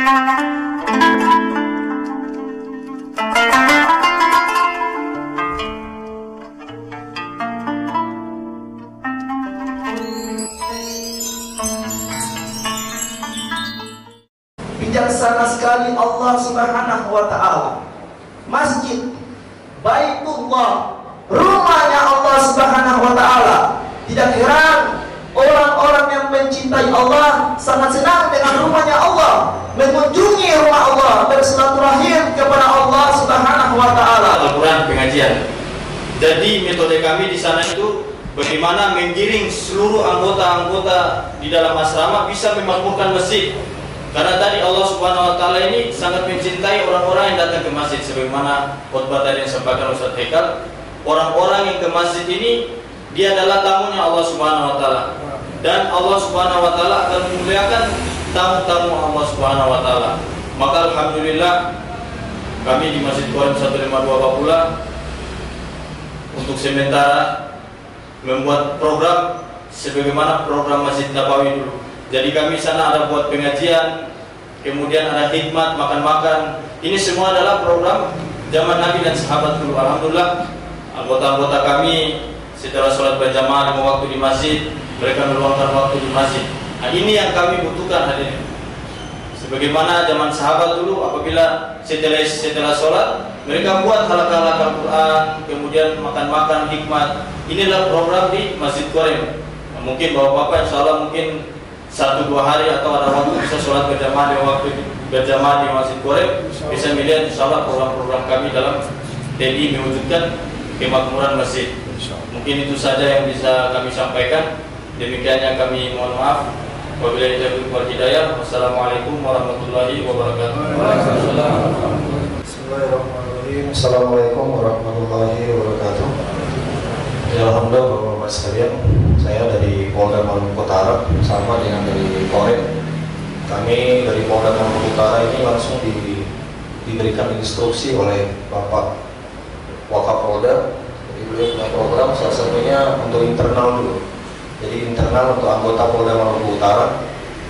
Bijaksana sekali Allah Subhanahu wa ta'ala. Masjid Baitullah, rumahnya Allah Subhanahu wa ta'ala. Tidak heran orang-orang yang mencintai Allah sangat senang dengan rumahnya Allah, mengunjungi rumah Allah, bersilaturahim kepada Allah Subhanahu wa ta'ala. Al-Quran pengajian. Jadi metode kami di sana itu bagaimana menggiring seluruh anggota-anggota di dalam asrama bisa memakmurkan masjid. Karena tadi Allah Subhanahu wa ta'ala ini sangat mencintai orang-orang yang datang ke masjid. Sebagaimana khutbah tadi yang disampaikan Ustaz Haikal, orang-orang yang ke masjid ini dia adalah tamunya Allah Subhanahu wa ta'ala. Dan Allah Subhanahu wa ta'ala akan memuliakan tamu-tamu Allah Subhanahu wa ta'ala. Maka alhamdulillah kami di Masjid Qarim 152 Papula untuk sementara membuat program sebagaimana program Masjid Nabawi dulu. Jadi kami sana ada buat pengajian, kemudian ada hikmat, makan-makan. Ini semua adalah program zaman Nabi dan sahabat dulu. Alhamdulillah anggota-anggota kami setelah sholat berjamaah 5 waktu di masjid, mereka meluangkan waktu di masjid. Nah, ini yang kami butuhkan hadirin. Sebagaimana zaman sahabat dulu, apabila setelah sholat mereka buat halaqah Al-Quran, kemudian makan-makan hikmat. Inilah program di Masjid Qarim. Nah, mungkin bapak-bapak insya Allah mungkin 1-2 hari atau ada waktu bisa sholat berjamaah di waktu berjamaah di Masjid Qarim, bisa melihat insya Allah program-program kami dalam TDI mewujudkan kemakmuran masjid. Mungkin itu saja yang bisa kami sampaikan. Demikiannya kami mohon maaf. Wabillahi taufiq wal hidayah. Wassalamualaikum warahmatullahi wabarakatuh. Bismillahirrahmanirrahim. Assalamualaikum warahmatullahi wabarakatuh. Ya, alhamdulillah Bapak-Bapak sekalian, saya dari Polda Maluku Utara sama dengan dari Qarim. Kami dari Polda Maluku Utara ini langsung diberikan instruksi oleh Bapak Wakapolda. Jadi beliau punya program, salah satunya untuk internal dulu. Jadi internal untuk anggota Polda Maluku Utara,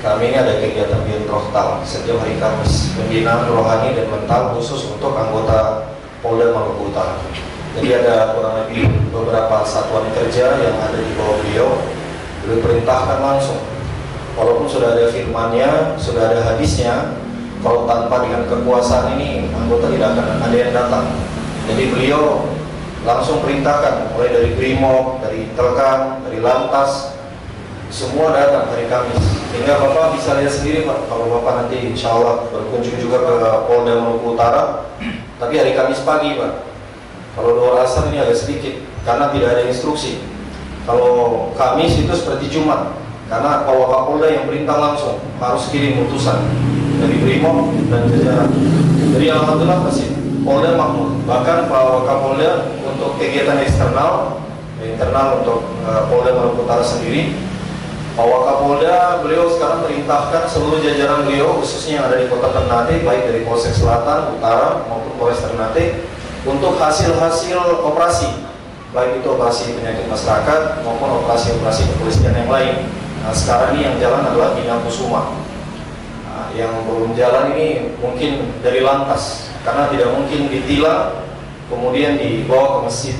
kami ini ada kegiatan Bion Rohtal setiap hari Kamis, pembinaan rohani dan mental khusus untuk anggota Polda Maluku Utara. Jadi ada kurang lebih beberapa satuan kerja yang ada di bawah beliau perintahkan langsung. Walaupun sudah ada firmannya, sudah ada hadisnya, kalau tanpa dengan kekuasaan ini anggota tidak akan ada yang datang. Jadi beliau langsung perintahkan, mulai dari Brimob, dari Intelkam, dari Lantas, semua datang hari Kamis. Sehingga Bapak bisa lihat sendiri Pak, kalau Bapak nanti insya Allah berkunjung juga ke Polda Maluku Utara, tapi hari Kamis pagi Pak. Kalau luar asar ini agak sedikit, karena tidak ada instruksi. Kalau Kamis itu seperti Jumat, karena Pak Wakapolda yang perintah langsung, harus kirim utusan dari Brimob dan jajaran. Jadi alhamdulillah masih Polda makmur. Bahkan Pak Wakapolda untuk kegiatan eksternal, internal untuk Polda Maluku Utara sendiri, Pak Wakapolda beliau sekarang perintahkan seluruh jajaran beliau, khususnya yang ada di Kota Ternate, baik dari Polsek Selatan, Utara maupun Polres Ternate, untuk hasil-hasil operasi, baik itu operasi penyakit masyarakat maupun operasi-operasi kepolisian yang lain. Nah, sekarang ini yang jalan adalah Bina Kusuma. Nah, yang belum jalan ini mungkin dari Lantas, karena tidak mungkin ditilang kemudian dibawa ke masjid.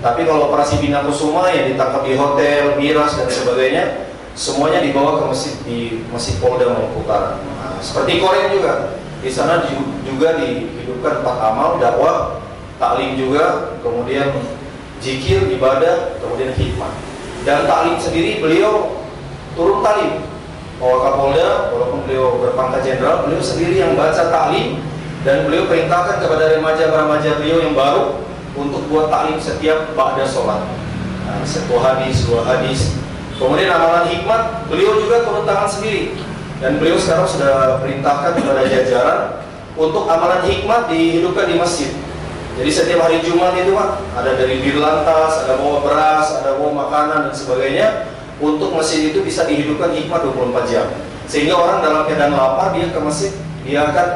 Tapi kalau operasi Bina Kusuma yang ditangkap di hotel, miras dan sebagainya, semuanya dibawa ke masjid, di Masjid Polda Maluku Utara. Nah, seperti Qarim juga, di sana juga dihidupkan 4 amal, dakwah, taklim juga, kemudian zikir, ibadah, kemudian hikmah. Dan taklim sendiri beliau turun taklim. Pak Wakapolda, walaupun beliau berpangkat jenderal, beliau sendiri yang baca taklim, dan beliau perintahkan kepada remaja-remaja beliau yang baru untuk buat taklim setiap ba'da sholat. Nah, 1 hadis, 2 hadis. Kemudian amalan hikmat, beliau juga turun tangan sendiri. Dan beliau sekarang sudah perintahkan kepada jajaran untuk amalan hikmat dihidupkan di masjid. Jadi setiap hari Jumat itu Pak, ada dari Dirlantas, ada bawa beras, ada bawa makanan dan sebagainya. Untuk masjid itu bisa dihidupkan hikmat 24 jam. Sehingga orang dalam keadaan lapar, dia ke masjid, dia akan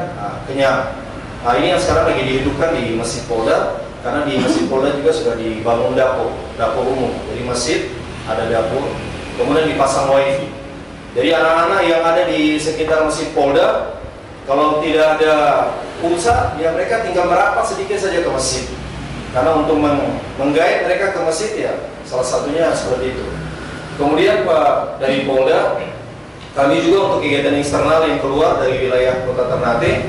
kenyang. Nah, ini yang sekarang lagi dihidupkan di Masjid Polda, karena di Masjid Polda juga sudah dibangun dapur umum. Jadi masjid ada dapur, kemudian dipasang wifi. Jadi anak-anak yang ada di sekitar Masjid Polda, kalau tidak ada pulsa, ya mereka tinggal merapat sedikit saja ke masjid. Karena untuk menggait mereka ke masjid, ya salah satunya seperti itu. Kemudian Pak dari Polda, kami juga untuk kegiatan eksternal yang keluar dari wilayah Kota Ternate,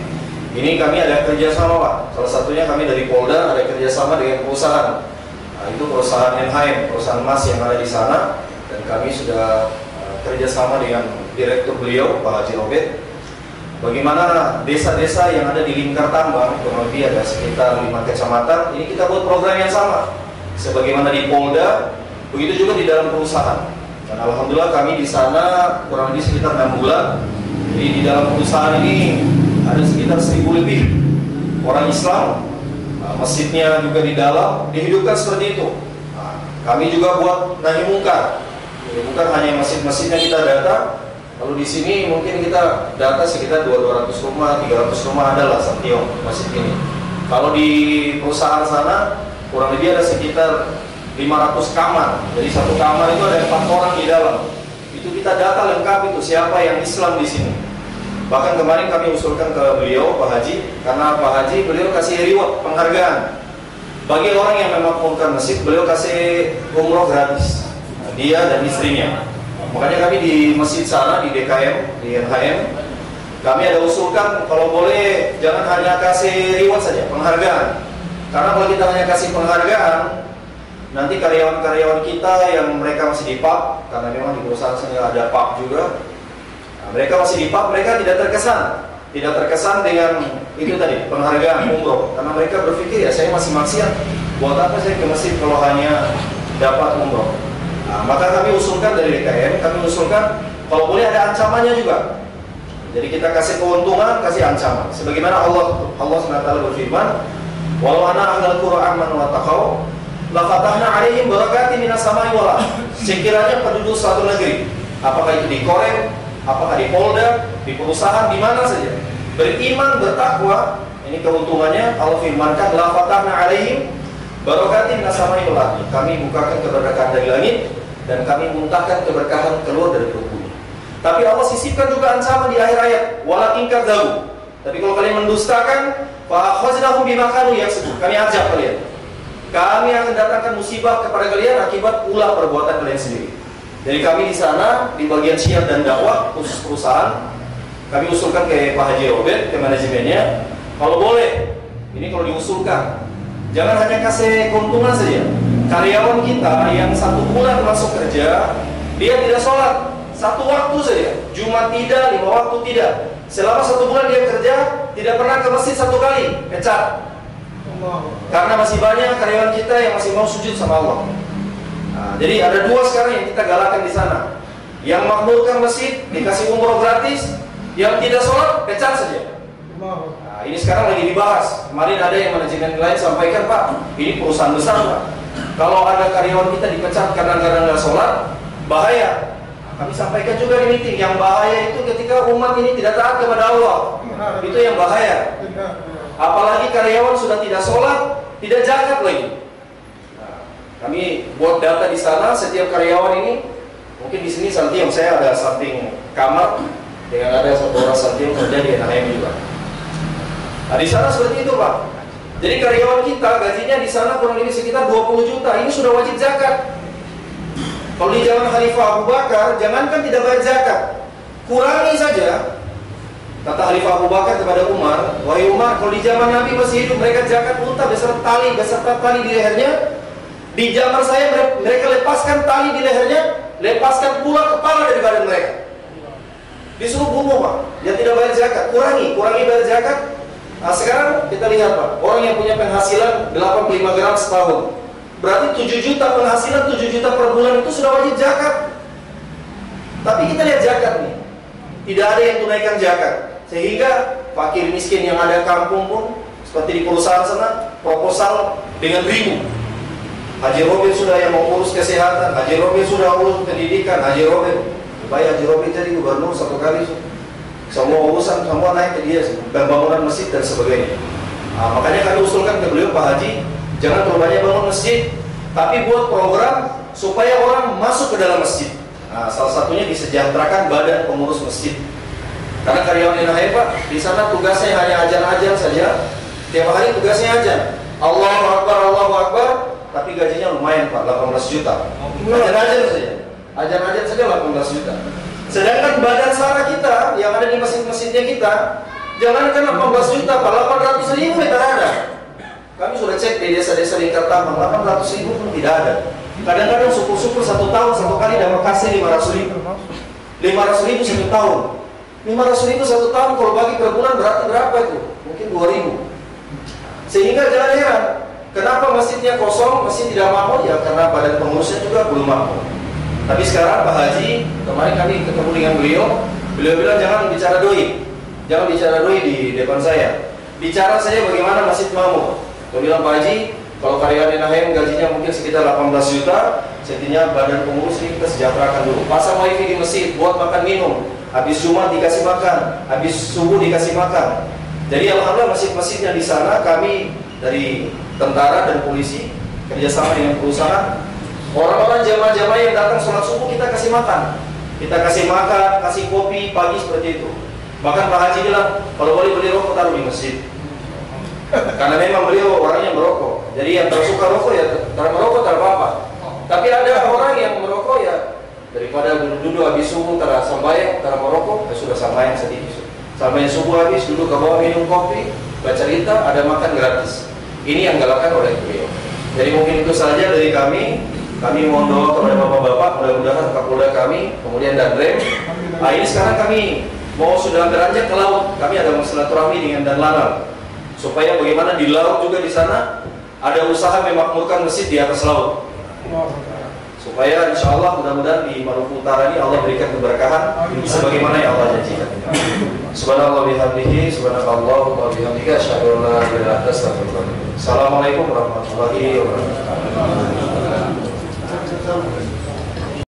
ini kami ada kerjasama Pak. Salah satunya kami dari Polda ada kerjasama dengan perusahaan. Nah, itu perusahaan NHM, perusahaan emas yang ada di sana, dan kami sudah kerjasama dengan direktur beliau Pak Haji Robert. Bagaimana desa-desa yang ada di lingkar tambang, kurang lebih ada sekitar 5 kecamatan, ini kita buat program yang sama. Sebagaimana di Polda, begitu juga di dalam perusahaan. Dan alhamdulillah kami di sana kurang lebih sekitar 6 bulan. Jadi di dalam perusahaan ini ada sekitar 1000 lebih orang Islam. Masjidnya juga di dalam, dihidupkan seperti itu. Kami juga buat nahi mungkar. Jadi bukan hanya masjid-masjidnya kita data. Lalu di sini mungkin kita data sekitar 200 rumah, 300 rumah adalah Santiong masjid ini. Kalau di perusahaan sana kurang lebih ada sekitar 500 kamar. Jadi satu kamar itu ada 4 orang di dalam. Itu kita data lengkap itu siapa yang Islam di sini. Bahkan kemarin kami usulkan ke beliau Pak Haji, karena Pak Haji beliau kasih reward penghargaan bagi orang yang memakmurkan masjid. Beliau kasih umroh gratis, dia dan istrinya. Makanya kami di masjid sana, di DKM, di NHM, kami ada usulkan kalau boleh jangan hanya kasih reward saja, penghargaan. Karena kalau kita hanya kasih penghargaan, nanti karyawan-karyawan kita yang mereka masih di pub, karena memang di perusahaan saya ada pub juga, nah, mereka masih di pub, mereka tidak terkesan dengan itu tadi, penghargaan umroh. Karena mereka berpikir, ya saya masih maksiat, buat apa saya ke masjid kalau hanya dapat umroh. Nah, maka kami usulkan dari DKM, kami usulkan kalau boleh ada ancamannya juga. Jadi kita kasih keuntungan, kasih ancaman. Sebagaimana Allah SWT berfirman, "Walau ana ahlal qura amanu wattaqau, la fatahna 'alaihim barakatin minas sama'i wal ardh." Sekiranya penduduk suatu negeri, apakah itu di Korem, apakah di Polda, di perusahaan, di mana saja, beriman, bertakwa, ini keuntungannya Allah firmankan, "La fatahna 'alaihim barakatin minas sama'i wal ardh." Kami bukakan keberkahan dari langit dan kami muntahkan keberkahan keluar dari perut bumi. Tapi Allah sisipkan juga ancaman di akhir ayat, walakin kadzabu. Tapi kalau kalian mendustakan, fa akhadnahum bima kanu yaksubun. Kami ajak kalian. Kami akan datangkan musibah kepada kalian akibat ulah perbuatan kalian sendiri. Jadi kami di sana di bagian syiar dan dakwah khusus perusahaan, kami usulkan ke Pak Haji Robert, ke manajemennya, kalau boleh, ini kalau diusulkan, jangan hanya kasih keuntungan saja. Karyawan kita yang 1 bulan masuk kerja, dia tidak sholat 1 waktu saja, Jumat tidak, 5 waktu tidak. Selama 1 bulan dia kerja, tidak pernah ke masjid 1 kali, pecat. Karena masih banyak karyawan kita yang masih mau sujud sama Allah. Nah, jadi ada 2 sekarang yang kita galakan di sana. Yang makmurkan masjid dikasih umroh gratis, yang tidak sholat pecat saja. Nah, ini sekarang lagi dibahas. Kemarin ada yang manajemen lain sampaikan, Pak, ini perusahaan besar Pak. Kalau ada karyawan kita dipecat karena nggak sholat, bahaya. Nah, kami sampaikan juga di meeting, yang bahaya itu ketika umat ini tidak taat kepada Allah. Itu yang bahaya. Apalagi karyawan sudah tidak sholat, tidak zakat lagi. Nah, kami buat data di sana, setiap karyawan ini, mungkin di sini Santiong, saya ada samping kamar, dengan ada 1 orang Santiong kerja di NHM juga. Nah, di sana seperti itu Pak. Jadi karyawan kita gajinya di sana kurang lebih sekitar 20 juta. Ini sudah wajib zakat. Kalau di zaman Khalifah Abu Bakar, jangankan tidak bayar zakat, kurangi saja. Kata Khalifah Abu Bakar kepada Umar, "Wahai Umar, kalau di zaman Nabi masih hidup, mereka zakat unta beserta tali di lehernya. Di zaman saya mereka lepaskan tali di lehernya, lepaskan pula kepala dari badan mereka. Disuruh bunuh Pak, yang tidak bayar zakat, kurangi bayar zakat." Nah, sekarang kita lihat Pak, orang yang punya penghasilan 85 gram setahun, berarti 7 juta penghasilan, 7 juta per bulan itu sudah wajib zakat. Tapi kita lihat zakat nih, tidak ada yang tunaikan zakat. Sehingga fakir miskin yang ada kampung pun, seperti di perusahaan sana, proposal dengan 1000. Haji Robin sudah yang mau urus kesehatan, Haji Robin sudah urus pendidikan, Haji Robin, supaya Haji Robin jadi gubernur 1 kali. Semua urusan semua naik ke dia, pembangunan masjid dan sebagainya. Nah, makanya kami usulkan ke beliau, Pak Haji, jangan terlalu banyak bangun masjid, tapi buat program supaya orang masuk ke dalam masjid. Nah, salah satunya disejahterakan badan pengurus masjid. Karena karyawan NHI Pak, di sana tugasnya hanya ajan-ajan saja. Tiap hari tugasnya ajan. Allahu Akbar, tapi gajinya lumayan Pak, 18 juta. Ajan-ajan saja. Ajan-ajan saja 18 juta. Sedangkan badan sarah kita yang ada di masjid-masjidnya kita, jangankan 18 juta Pak, 800 ribu kita ada. Kami sudah cek di desa-desa lingkar taman, 800 ribu pun tidak ada. Kadang-kadang syukur-syukur 1 tahun 1 kali dapat kasih 500 ribu. 500 ribu 1 tahun. 500 ribu 1 tahun kalau bagi per bulan berarti berapa itu? Mungkin 2.000. Sehingga jangan heran, kenapa masjidnya kosong, masjid tidak mampu? Ya karena badan pengurusnya juga belum mampu. Tapi sekarang Pak Haji, kemarin kami ketemu dengan beliau bilang jangan bicara doi. Jangan bicara doi di depan saya. Bicara saja bagaimana masjid mampu. Saya bilang Pak Haji, kalau karyawan NHM gajinya mungkin sekitar 18 juta, setinya badan pengurus ini kita sejahterakan dulu. Pasang wifi di masjid, buat makan minum. Habis Jumat dikasih makan, habis subuh dikasih makan. Jadi alhamdulillah masjid-masjidnya di sana kami dari tentara dan polisi kerjasama dengan perusahaan. Orang-orang jamaah-jamaah yang datang sholat subuh kita kasih makan. Kita kasih makan, kasih kopi pagi seperti itu. Bahkan Pak Haji bilang kalau boleh beli rokok taruh di masjid. Karena memang beliau orangnya merokok. Jadi yang tersuka rokok ya taruh merokok tak apa-apa. Tapi ada orang yang merokok ya daripada duduk habis subuh tara sambayang tara merokok, ya sudah sambayang sedikit. Sampai subuh habis duduk ke bawah minum kopi, baca cerita, ada makan gratis. Ini yang dilakukan oleh beliau. Jadi mungkin itu saja dari kami. Kami mohon doa kepada bapak-bapak, mudah-mudahan Kapolda kami, kemudian Danrem. Nah, ini sekarang kami mau sudah beranjak ke laut. Kami ada silaturahmi dengan Danlanal. Supaya bagaimana di laut juga di sana ada usaha memakmurkan masjid di atas laut. Supaya insya Allah mudah-mudahan di Maluku Utara ini Allah berikan keberkahan sebagaimana yang Allah janjikan. Subhanallah bihamdihi, subhanallah wa bihamdika, asyhadu an la ilaha illa anta, astaghfiruka. Assalamualaikum warahmatullahi wabarakatuh.